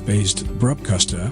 US-based broadcaster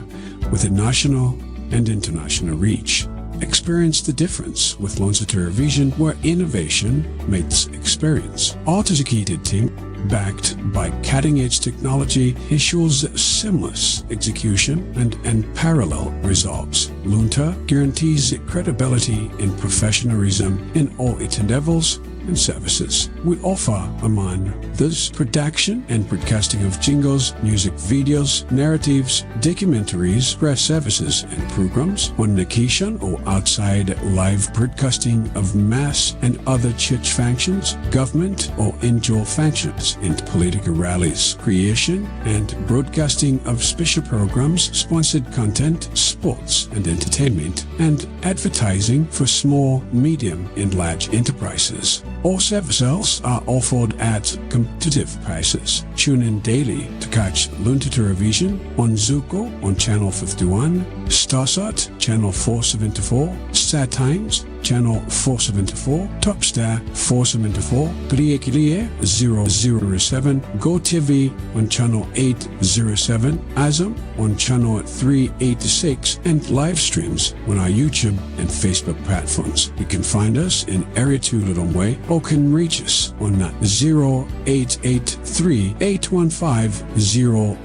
with a national and international reach. Experience the difference with Luntha Television, where innovation meets experience. Our dedicated team, backed by cutting-edge technology, ensures seamless execution and unparalleled results. Luntha guarantees credibility and professionalism in all its endeavors and services. We offer, among this, production and broadcasting of jingles, music videos, narratives, documentaries, press services and programs on location or outside, live broadcasting of mass and other church functions, government or indoor functions, and political rallies, creation and broadcasting of special programs, sponsored content, sports and entertainment, and advertising for small, medium and large enterprises. All services are offered at competitive prices. Tune in daily to catch Luntha Television on Zuko on Channel 51, Starsat Channel 474, Star Times Channel 474, Topstar 474, Kriye 007, GoTV on Channel 807, Azam on Channel 386, and live streams on our YouTube and Facebook platforms. You can find us in Area 2 Lilongwe or can reach us on 0883 815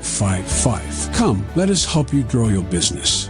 055. Come, let us help you grow your business.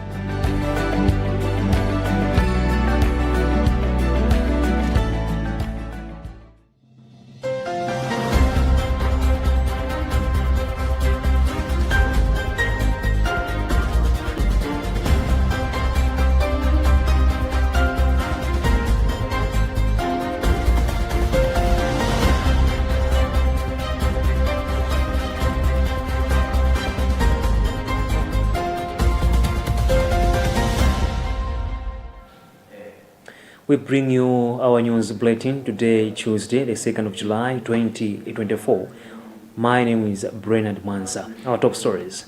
We bring you our news bulletin today, Tuesday, the 2nd of July, 2024. My name is Bernard Mansa. Our top stories.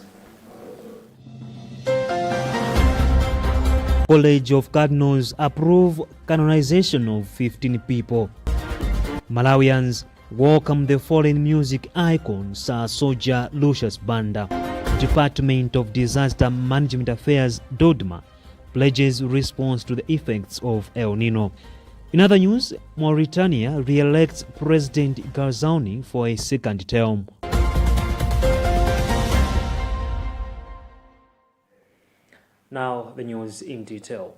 College of Cardinals approve canonization of 15 people. Malawians welcome the fallen music icon Sir Soja Lucius Banda. Department of Disaster Management Affairs, DODMA, pledges response to the effects of El Nino. In other news, Mauritania re-elects President Garzauni for a second term. Now the news in detail.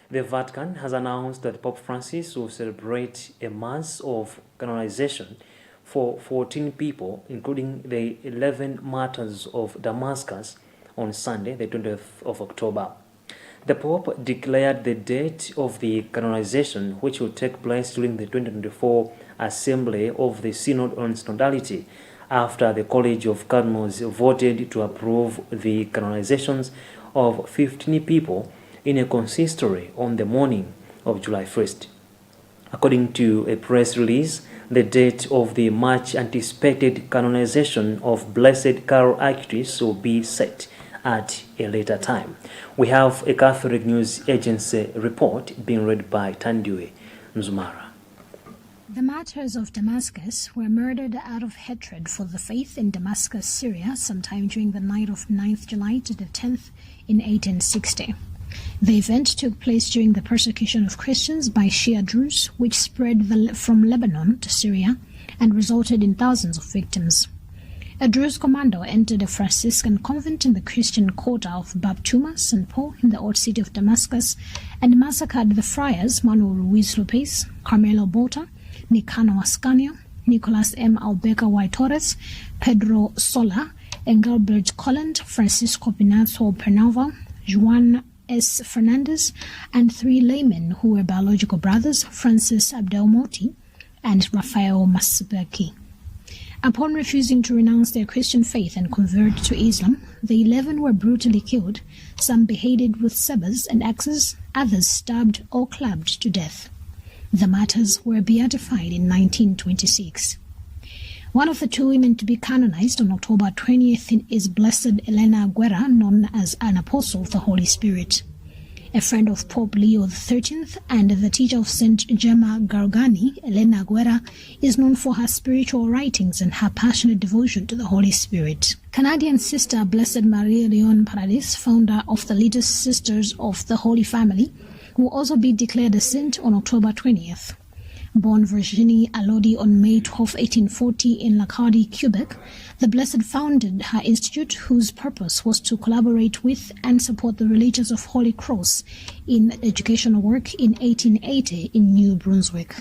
The Vatican has announced that Pope Francis will celebrate a mass of canonization for 14 people, including the 11 martyrs of Damascus, on Sunday, the 20th of October. The Pope declared the date of the canonization, which will take place during the 2024 Assembly of the Synod on Synodality, after the College of Cardinals voted to approve the canonizations of 15 people in a consistory on the morning of July 1st. According to a press release, the date of the much anticipated canonization of Blessed Carol Acutis will be set at a later time. We have a Catholic News Agency report being read by Tandiwe Nzumara. The martyrs of Damascus were murdered out of hatred for the faith in Damascus, Syria, sometime during the night of 9th July to the 10th in 1860. The event took place during the persecution of Christians by Shia Druze, which spread from Lebanon to Syria and resulted in thousands of victims. A Druze commando entered a Franciscan convent in the Christian quarter of Bab Tuma, St. Paul, in the old city of Damascus, and massacred the friars Manuel Ruiz Lopez, Carmelo Bota, Nicano Ascanio, Nicolas M. Albeca Y. Torres, Pedro Sola, Engelbert Colland, Francisco Pinazo Pernalva, Juan S. Fernandez, and 3 laymen who were biological brothers, Francis Abdelmoti and Rafael Masbeki. Upon refusing to renounce their Christian faith and convert to Islam, the 11 were brutally killed, some beheaded with sabres and axes, others stabbed or clubbed to death. The martyrs were beatified in 1926. One of the 2 women to be canonized on October 20th is Blessed Elena Guerra, known as an Apostle of the Holy Spirit. A friend of Pope Leo XIII and the teacher of St. Gemma Gargani, Elena Guerra is known for her spiritual writings and her passionate devotion to the Holy Spirit. Canadian sister Blessed Marie Leon Paradis, founder of the Little Sisters of the Holy Family, will also be declared a saint on October 20th. Born Virginie Alodi on May 12, 1840 in Lacardie, Quebec, the Blessed founded her institute, whose purpose was to collaborate with and support the Religious of Holy Cross in educational work in 1880 in New Brunswick.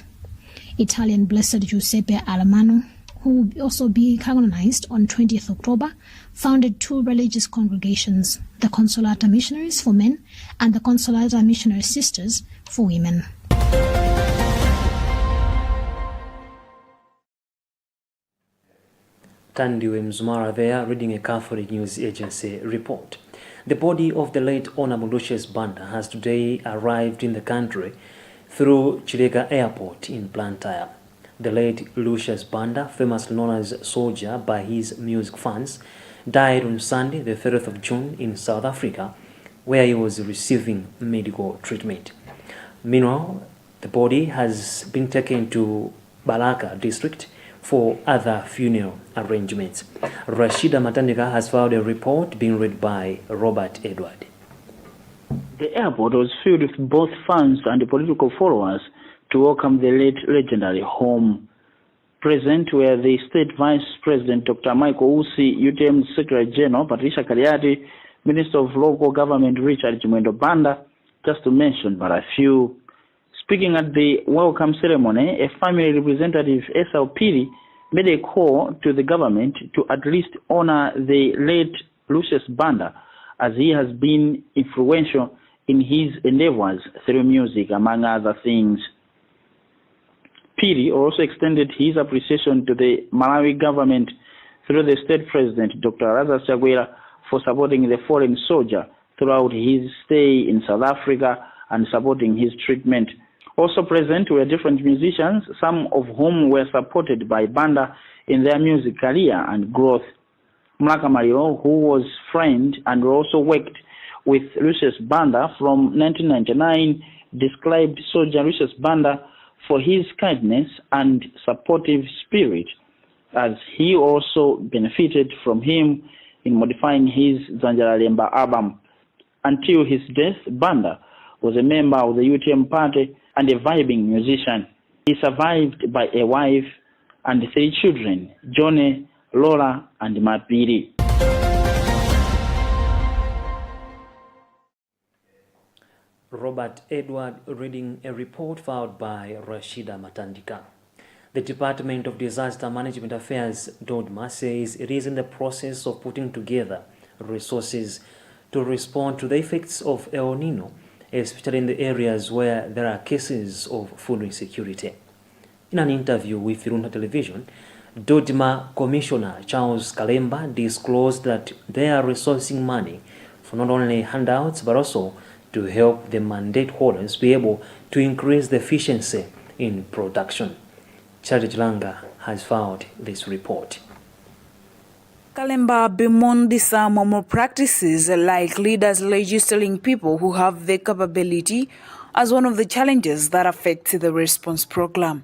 Italian Blessed Giuseppe Alamano, who will also be canonized on 20th October, founded two religious congregations, the Consolata Missionaries for Men and the Consolata Missionary Sisters for Women. Tandiwe Mzumara there, reading a Catholic News Agency report. The body of the late Honorable Lucius Banda has today arrived in the country through Chireka Airport in Blantyre. The late Lucius Banda, famously known as Soldier by his music fans, died on Sunday, the 30th of June in South Africa, where he was receiving medical treatment. Meanwhile, the body has been taken to Balaka district for other funeral arrangements. Rashida Matandika has filed a report being read by Robert Edward. The airport was filled with both fans and political followers to welcome the late legendary home. Present were the State Vice President Dr. Michael Usi, UTM Secretary General Patricia Kariati, Minister of Local Government Richard Chimwendo Banda, just to mention but a few. Speaking at the welcome ceremony, a family representative, SLP, made a call to the government to at least honor the late Lucius Banda, as he has been influential in his endeavors through music, among other things. Piri also extended his appreciation to the Malawi government through the state president, Dr. Lazarus Chakwera, for supporting the fallen soldier throughout his stay in South Africa and supporting his treatment. Also present were different musicians, some of whom were supported by Banda in their music career and growth. Mlaka Mario, who was friend and also worked with Lucius Banda from 1999, described Soldier Lucius Banda for his kindness and supportive spirit, as he also benefited from him in modifying his Zanjaralemba album. Until his death, Banda was a member of the UTM party and a vibing musician. He survived by a wife and 3 children, Johnny, Laura, and Mapiri. Robert Edward reading a report filed by Rashida Matandika. The Department of Disaster Management Affairs, DODMA, says it is in the process of putting together resources to respond to the effects of El Nino, especially in the areas where there are cases of food insecurity. In an interview with Luntha Television, DODMA Commissioner Charles Kalemba disclosed that they are resourcing money for not only handouts but also to help the mandate holders be able to increase the efficiency in production. Charles Langa has filed this report. Kalemba bemoaned some more practices like leaders registering people who have the capability as one of the challenges that affect the response program.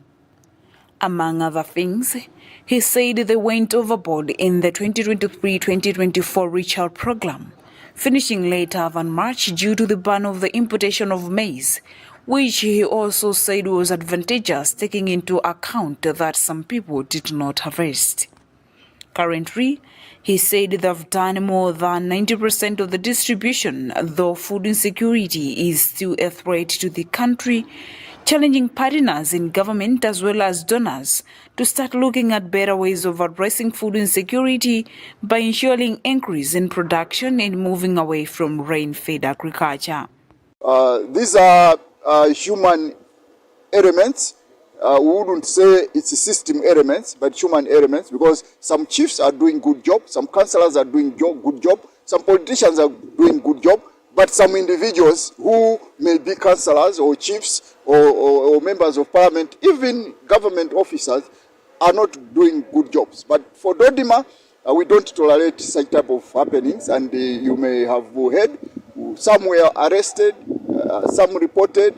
Among other things, he said they went overboard in the 2023-2024 Reach Out program, finishing later than March due to the ban of the importation of maize, which he also said was advantageous, taking into account that some people did not harvest. Currently, he said they've done more than 90% of the distribution, though food insecurity is still a threat to the country, challenging partners in government as well as donors to start looking at better ways of addressing food insecurity by ensuring increase in production and moving away from rain-fed agriculture. These are human elements. We wouldn't say it's a system elements, but human elements, because some chiefs are doing good job, some councillors are doing good job, some politicians are doing good job, but some individuals who may be councillors or chiefs or members of parliament, even government officers, are not doing good jobs. But for Dodima, we don't tolerate such type of happenings, and you may have heard some were arrested, some reported,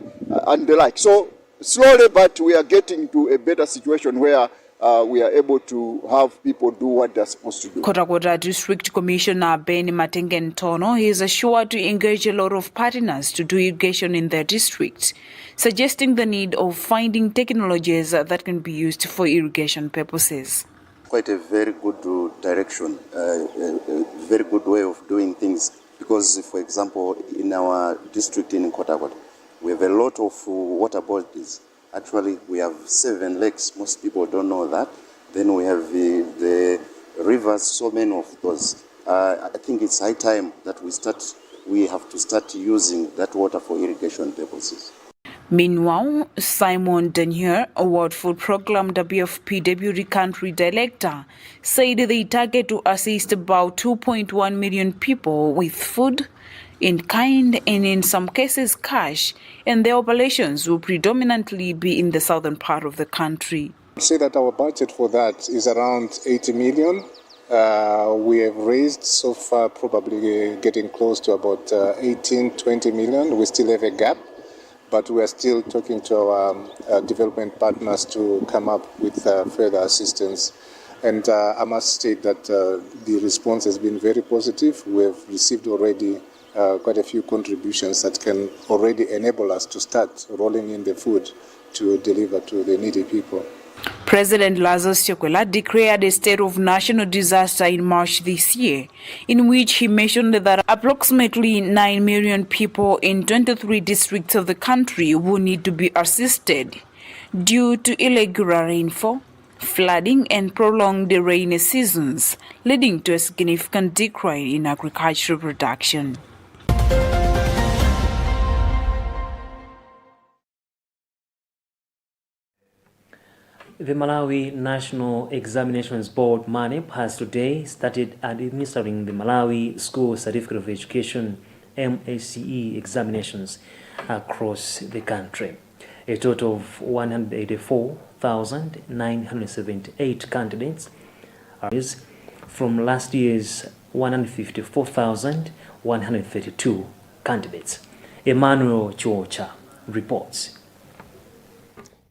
and the like. So slowly, but we are getting to a better situation where we are able to have people do what they're supposed to do. Kotakota District Commissioner Ben Matengen-Tono is assured to engage a lot of partners to do irrigation in their district, suggesting the need of finding technologies that can be used for irrigation purposes. Quite a very good direction, a very good way of doing things, because, for example, in our district in Kotakota, we have a lot of water bodies. Actually, we have 7 lakes. Most people don't know that. Then we have the rivers, so many of those. I think it's high time that we have to start using that water for irrigation purposes. Meanwhile, Simon Denier, a World Food Program WFP Deputy Country Director, said they target to assist about 2.1 million people with food, in kind and in some cases cash, and their operations will predominantly be in the southern part of the country. I'd say that our budget for that is around 80 million. We have raised so far probably getting close to about 18-20 million. We still have a gap, but we are still talking to our development partners to come up with further assistance. And I must state that the response has been very positive. We have received already quite a few contributions that can already enable us to start rolling in the food to deliver to the needy people. President Lazarus Chakwera declared a state of national disaster in March this year, in which he mentioned that approximately 9 million people in 23 districts of the country will need to be assisted due to irregular rainfall, flooding and prolonged rainy seasons, leading to a significant decline in agricultural production. The Malawi National Examinations Board (MANEP) has today started administering the Malawi School Certificate of Education (MACE) examinations across the country. A total of 184,978 candidates are from last year's 154,132 candidates. Emmanuel Chuocha reports.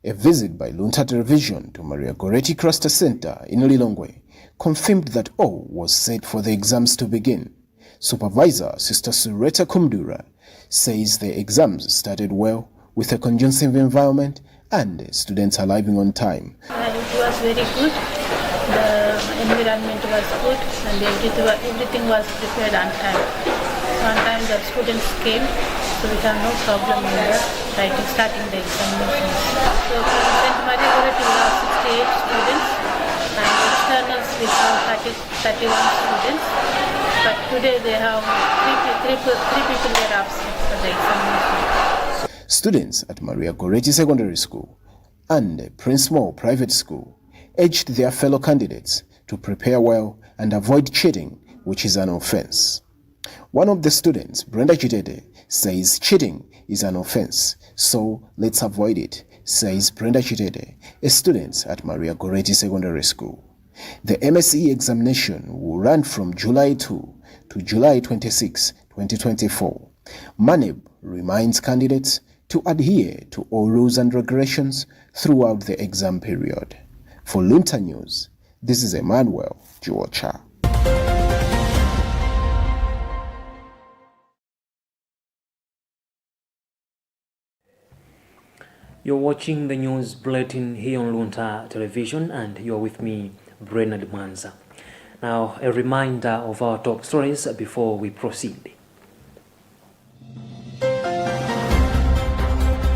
A visit by Luntha television to Maria Goretti Cluster Center in Lilongwe confirmed that all was set for the exams to begin. Supervisor Sister Sureta Kumdura says the exams started well with a conducive environment and students arriving on time. It was very good. The environment was good and everything was prepared on time. On time the students came, so we have no problem in the starting the examinations. So St. Maria Goretti we have 68 students and externals we have 31 students. But today they have three people were absent for the examination. Students at Maria Goretti Secondary School and Prince Moore Private School urged their fellow candidates to prepare well and avoid cheating, which is an offense. One of the students, Brenda Chitete, says cheating is an offense, so let's avoid it, says Brenda Chitete, a student at Maria Goretti Secondary School. The MSE examination will run from July 2 to July 26, 2024. MANEP reminds candidates to adhere to all rules and regulations throughout the exam period. For Luntha News, this is Emmanuel Chuocha. You're watching the news bulletin here on Luntha Television, and you're with me, Brenad Manza. Now, a reminder of our top stories before we proceed.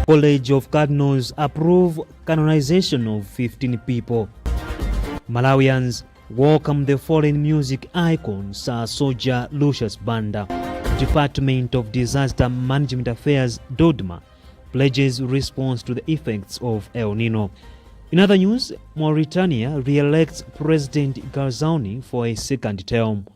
College of Cardinals approve canonization of 15 people. Malawians welcome the foreign music icon Sir Soja Lucius Banda. Department of Disaster Management Affairs, DODMA, pledges response to the effects of El Nino. In other news, Mauritania re-elects President Garzauni for a second term.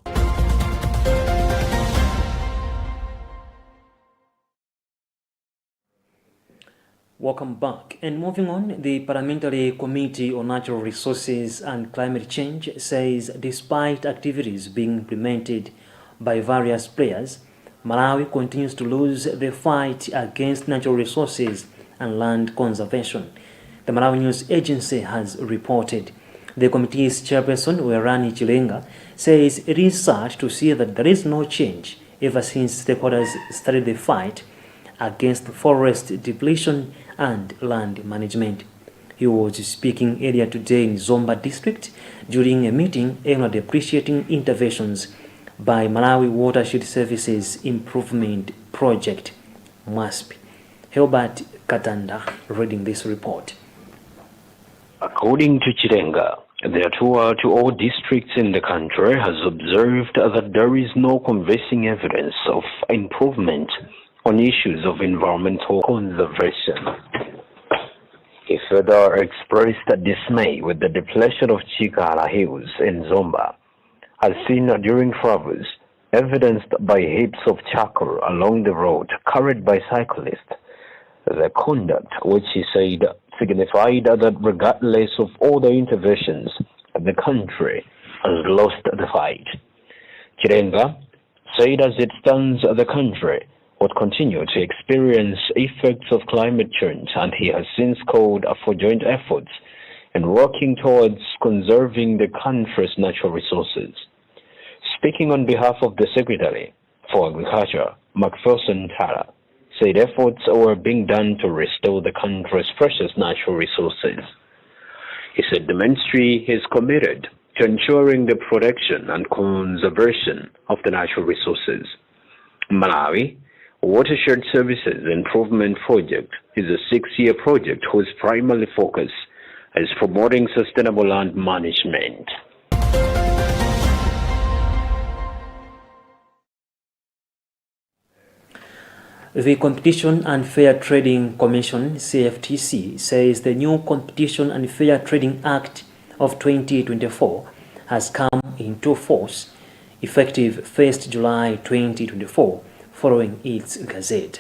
Welcome back. And moving on, the Parliamentary Committee on Natural Resources and Climate Change says despite activities being implemented by various players, Malawi continues to lose the fight against natural resources and land conservation. The Malawi News Agency has reported The committee's chairperson, Werani Chilenga, says it is sad to see that there is no change ever since stakeholders started the fight against forest depletion and land management. He was speaking earlier today in Zomba district during a meeting aimed at appreciating interventions by Malawi Watershed Services Improvement Project, MWASP. Hilbert Katanda reading this report. According to Chilenga, their tour to all districts in the country has observed that there is no convincing evidence of improvement on issues of environmental conservation. He further expressed dismay with the depletion of Chikala Hills in Zomba, as seen during travels, evidenced by heaps of charcoal along the road carried by cyclists. The conduct, which he said signified that regardless of all the interventions, the country has lost the fight. Chilenga said as it stands, the country would continue to experience effects of climate change, and he has since called for joint efforts in working towards conserving the country's natural resources. Speaking on behalf of the Secretary for Agriculture, Macpherson Tara, said efforts were being done to restore the country's precious natural resources. He said the ministry is committed to ensuring the protection and conservation of the natural resources. Malawi Watershed Services Improvement Project is a 6-year project whose primary focus is promoting sustainable land management. The Competition and Fair Trading Commission, CFTC, says the new Competition and Fair Trading Act of 2024 has come into force effective 1st July 2024 following its gazette.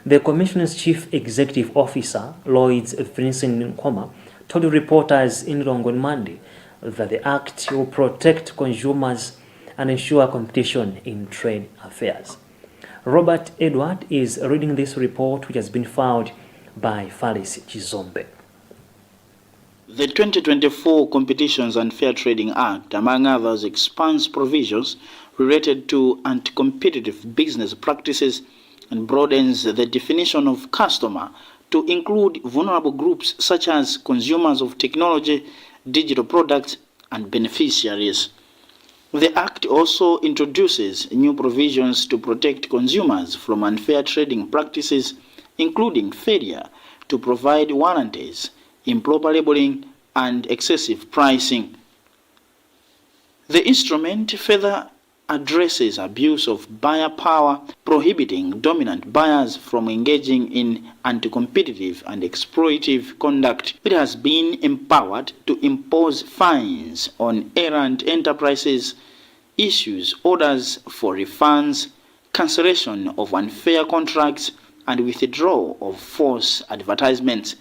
The Commission's Chief Executive Officer, Lloyd Vincent Nkoma, told reporters in Rongo on Monday that the Act will protect consumers and ensure competition in trade affairs. Robert Edward is reading this report, which has been filed by Faris Chizombe. The 2024 Competitions and Fair Trading Act, among others, expands provisions related to anti-competitive business practices and broadens the definition of customer to include vulnerable groups such as consumers of technology, digital products, and beneficiaries. The Act also introduces new provisions to protect consumers from unfair trading practices, including failure to provide warranties, improper labeling, and excessive pricing. The instrument further addresses abuse of buyer power, prohibiting dominant buyers from engaging in anti-competitive and exploitative conduct. It has been empowered to impose fines on errant enterprises, issues orders for refunds, cancellation of unfair contracts, and withdrawal of false advertisements.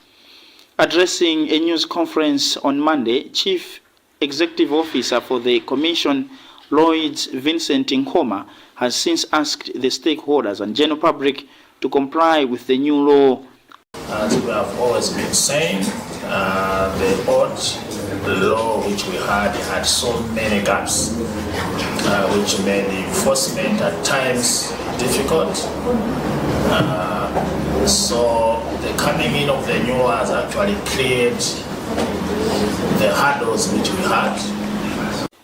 Addressing a news conference on Monday, Chief Executive Officer for the Commission, Lloyd Vincent Nkoma, has since asked the stakeholders and general public to comply with the new law. As we have always been saying, the law which we had so many gaps, which made the enforcement at times difficult. So the coming in of the new law has actually cleared the hurdles which we had.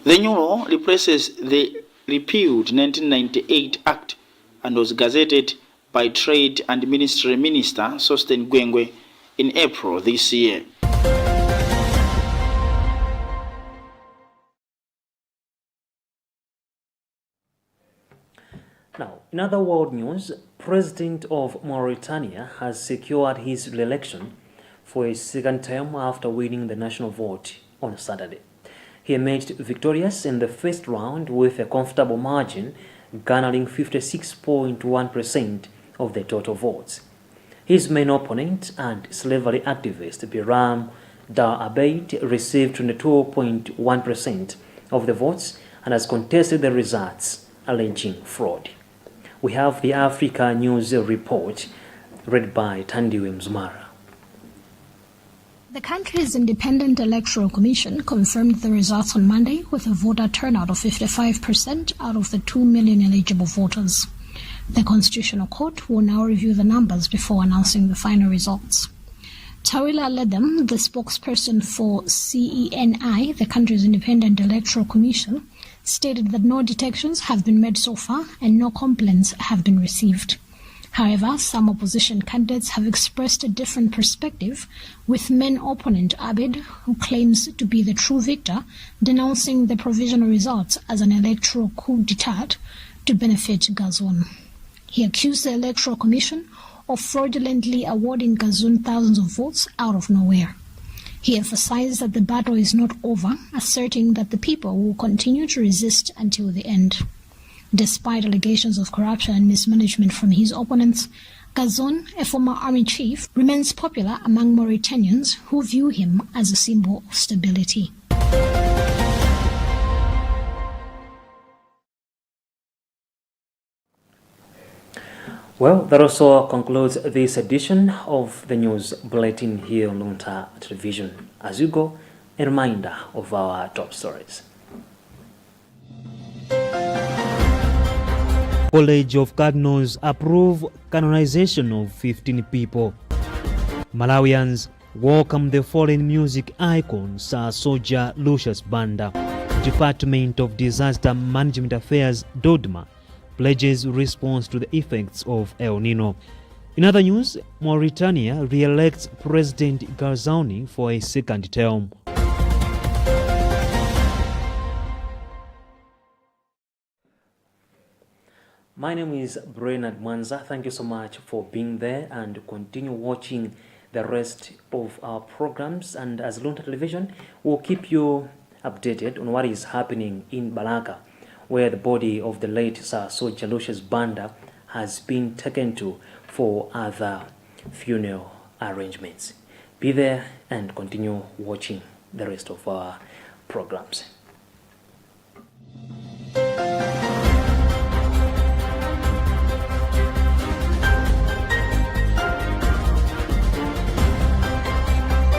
The new law replaces the repealed 1998 Act and was gazetted by Trade and Ministry Minister Sosten Gwengwe in April this year. Now, in other world news, President of Mauritania has secured his re-election for a second term after winning the national vote on Saturday. He emerged victorious in the first round with a comfortable margin, garnering 56.1% of the total votes. His main opponent and slavery activist Biram Dar Abeid received 22.1% of the votes and has contested the results, alleging fraud. We have the Africa News report read by Tandiwe Mzumara. The country's Independent Electoral Commission confirmed the results on Monday with a voter turnout of 55% out of the 2 million eligible voters. The Constitutional Court will now review the numbers before announcing the final results. Tawila Ledem, the spokesperson for CENI, the country's Independent Electoral Commission, stated that no detections have been made so far and no complaints have been received. However, some opposition candidates have expressed a different perspective, with main opponent Abid, who claims to be the true victor, denouncing the provisional results as an electoral coup d'etat to benefit Gazon. He accused the Electoral Commission of fraudulently awarding Gazon thousands of votes out of nowhere. He emphasized that the battle is not over, asserting that the people will continue to resist until the end. Despite allegations of corruption and mismanagement from his opponents, Gazon, a former army chief, remains popular among Mauritanians who view him as a symbol of stability. Well, that also concludes this edition of the news bulletin here on Luntha Television. As you go, a reminder of our top stories. College of Cardinals approve canonization of 15 people. Malawians welcome the foreign music icon Sir Soja Lucius Banda. Department of Disaster Management Affairs, DODMA, pledges response to the effects of El Nino. In other news, Mauritania re-elects President Garzauni for a second term. My name is Bernard Mwanza. Thank you so much for being there, and continue watching the rest of our programs. And as Luntha Television, we'll keep you updated on what is happening in Balaka, where the body of the late Sir Soja Lucius Banda has been taken to for other funeral arrangements. Be there and continue watching the rest of our programs.